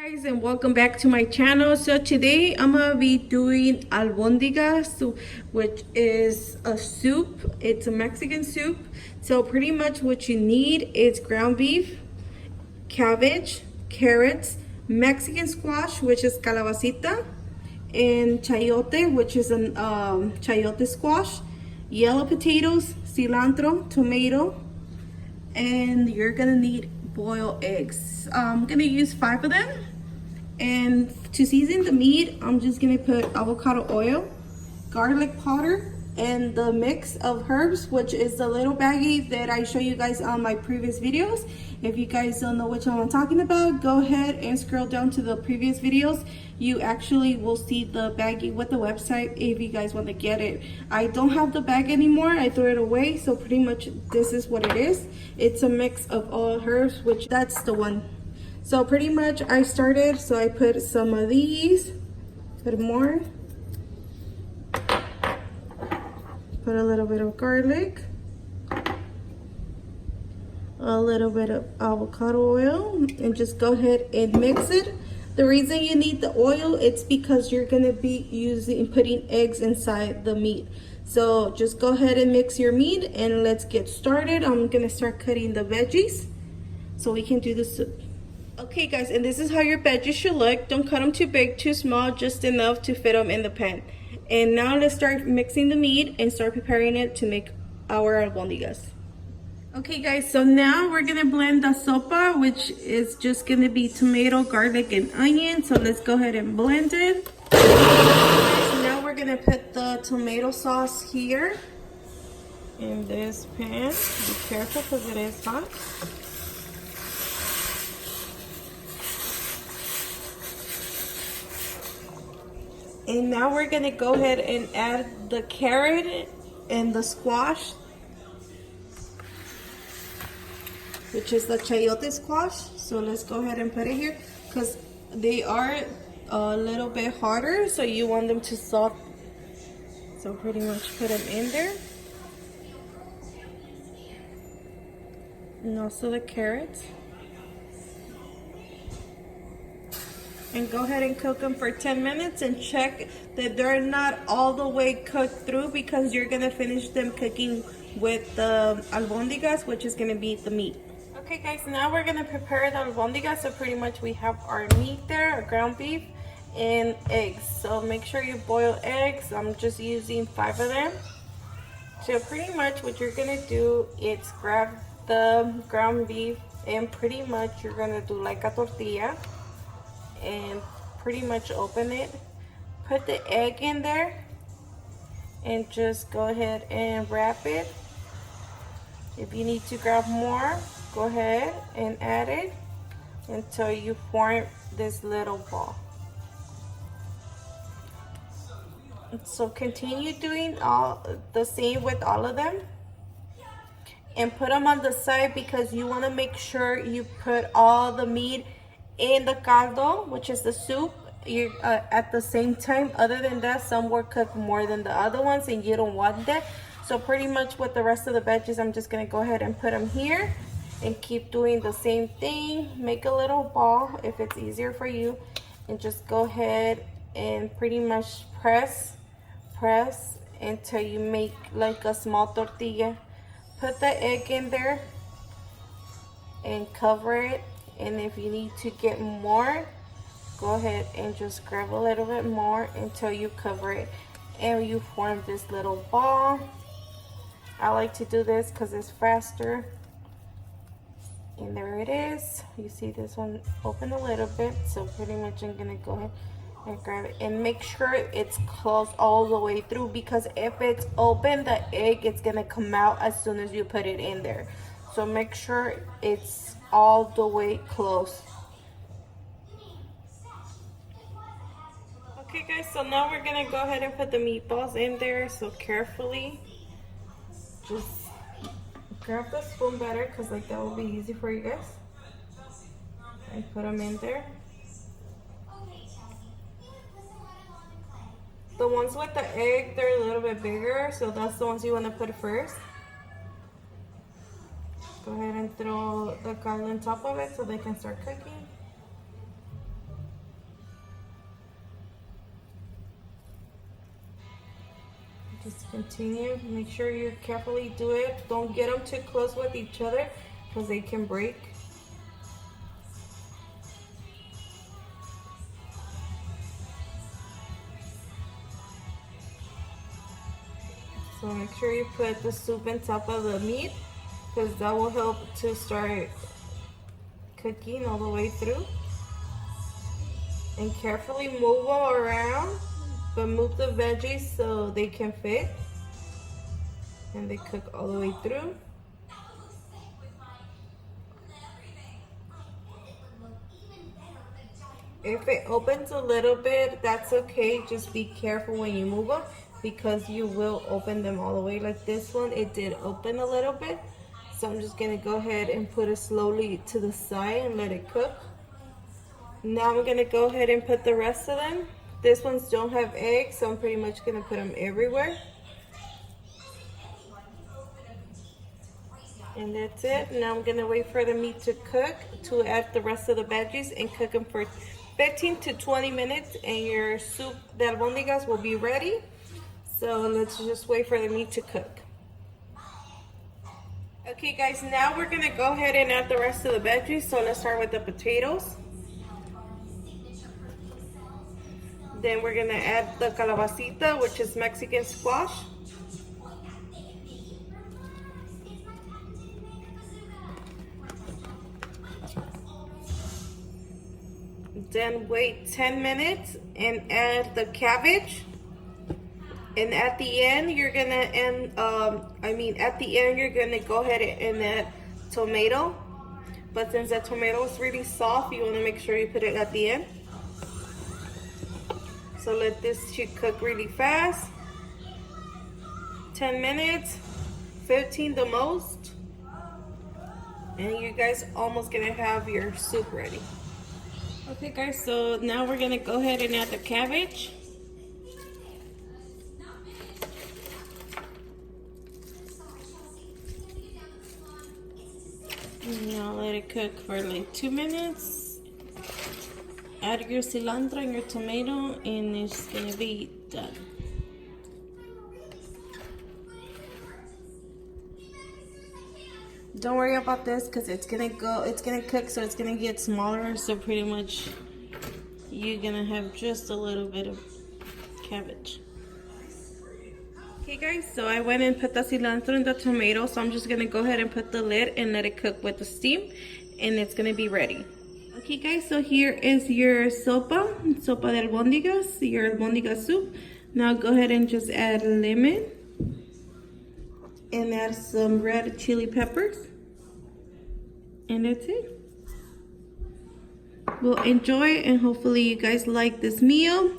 Guys, and welcome back to my channel. So today I'm gonna be doing albondigas, which is a soup. It's a Mexican soup. So pretty much what you need is ground beef, cabbage, carrots, Mexican squash, which is calabacita, and chayote, which is an chayote squash, yellow potatoes, cilantro, tomato, and you're gonna need boiled eggs. I'm gonna use 5 of them. And to season the meat, I'm just gonna put avocado oil, garlic powder, and the mix of herbs, which is the little baggie that I show you guys on my previous videos. If you guys don't know which one I'm talking about, go ahead and scroll down to the previous videos. You actually will see the baggie with the website if you guys want to get it. I don't have the bag anymore, I threw it away, so pretty much this is what it is. It's a mix of all herbs, which that's the one. So pretty much I started, so I put some of these, put more, put a little bit of garlic, a little bit of avocado oil, and just go ahead and mix it. The reason you need the oil, it's because you're gonna be putting eggs inside the meat. So just go ahead and mix your meat and let's get started. I'm gonna start cutting the veggies so we can do the soup. Okay guys, and this is how your veggies should look. Don't cut them too big, too small, just enough to fit them in the pan. And now let's start mixing the meat and start preparing it to make our albondigas. Okay guys, so now we're gonna blend the sopa, which is just gonna be tomato, garlic, and onion. So let's go ahead and blend it. Now we're gonna put the tomato sauce here in this pan. Be careful because it is hot. And now we're gonna go ahead and add the carrot and the squash, which is the chayote squash. So let's go ahead and put it here because they are a little bit harder, so you want them to soft. So pretty much put them in there. And also the carrots. And go ahead and cook them for 10 minutes and check that they're not all the way cooked through, because you're gonna finish them cooking with the albondigas, which is gonna be the meat. Okay guys, now we're gonna prepare the albondigas. So pretty much we have our meat there, our ground beef, and eggs. So make sure you boil eggs. I'm just using 5 of them. So pretty much what you're gonna do is grab the ground beef and pretty much you're gonna do like a tortilla and pretty much open it, put the egg in there, and just go ahead and wrap it. If you need to grab more, go ahead and add it until you form this little ball. So continue doing all the same with all of them and put them on the side, because you want to make sure you put all the meat in the caldo, which is the soup, at the same time. Other than that, some were cooked more than the other ones and you don't want that. So pretty much with the rest of the veggies, I'm just gonna go ahead and put them here and keep doing the same thing. Make a little ball if it's easier for you, and just go ahead and pretty much press until you make like a small tortilla. Put the egg in there and cover it. And if you need to get more, go ahead and just grab a little bit more until you cover it and you form this little ball. I like to do this because it's faster. And there it is. You see this one open a little bit, so pretty much I'm gonna go ahead and grab it and make sure it's closed all the way through, because if it's open, the egg is gonna come out as soon as you put it in there. So make sure it's all the way closed. Okay guys, so now we're gonna go ahead and put the meatballs in there. So carefully, just grab the spoon better, because like that will be easy for you guys, and put them in there. The ones with the egg, they're a little bit bigger, so that's the ones you want to put first. Go ahead and throw the caldo on top of it so they can start cooking. Continue. Make sure you carefully do it. Don't get them too close with each other because they can break. So make sure you put the soup on top of the meat because that will help to start cooking all the way through. And carefully move them around, but move the veggies so they can fit and they cook all the way through. If it opens a little bit, that's okay. Just be careful when you move them because you will open them all the way. Like this one, it did open a little bit. So I'm just gonna go ahead and put it slowly to the side and let it cook. Now I'm gonna go ahead and put the rest of them. These ones don't have eggs, so I'm pretty much gonna put them everywhere. And that's it. Now I'm gonna wait for the meat to cook to add the rest of the veggies and cook them for 15 to 20 minutes and your soup de albondigas will be ready. So let's just wait for the meat to cook. Okay guys, now we're gonna go ahead and add the rest of the veggies. So let's start with the potatoes. Then we're gonna add the calabacita, which is Mexican squash. Then wait 10 minutes and add the cabbage. And at the end, you're gonna you're gonna go ahead and add tomato. But since the tomato is really soft, you wanna make sure you put it at the end. So let this should cook really fast. 10 minutes, 15 the most. And you guys almost gonna have your soup ready. Okay guys, so now we're gonna go ahead and add the cabbage. Now let it cook for like 2 minutes. Add your cilantro and your tomato and it's gonna be done. Don't worry about this because it's gonna cook, so it's gonna get smaller, so pretty much you're gonna have just a little bit of cabbage. Okay guys, so I went and put the cilantro and the tomato, so I'm just gonna go ahead and put the lid and let it cook with the steam and it's gonna be ready. Okay guys, so here is your sopa de albondigas, your albondigas soup. Now go ahead and just add lemon and add some red chili peppers. And that's it. Well, enjoy and hopefully you guys like this meal.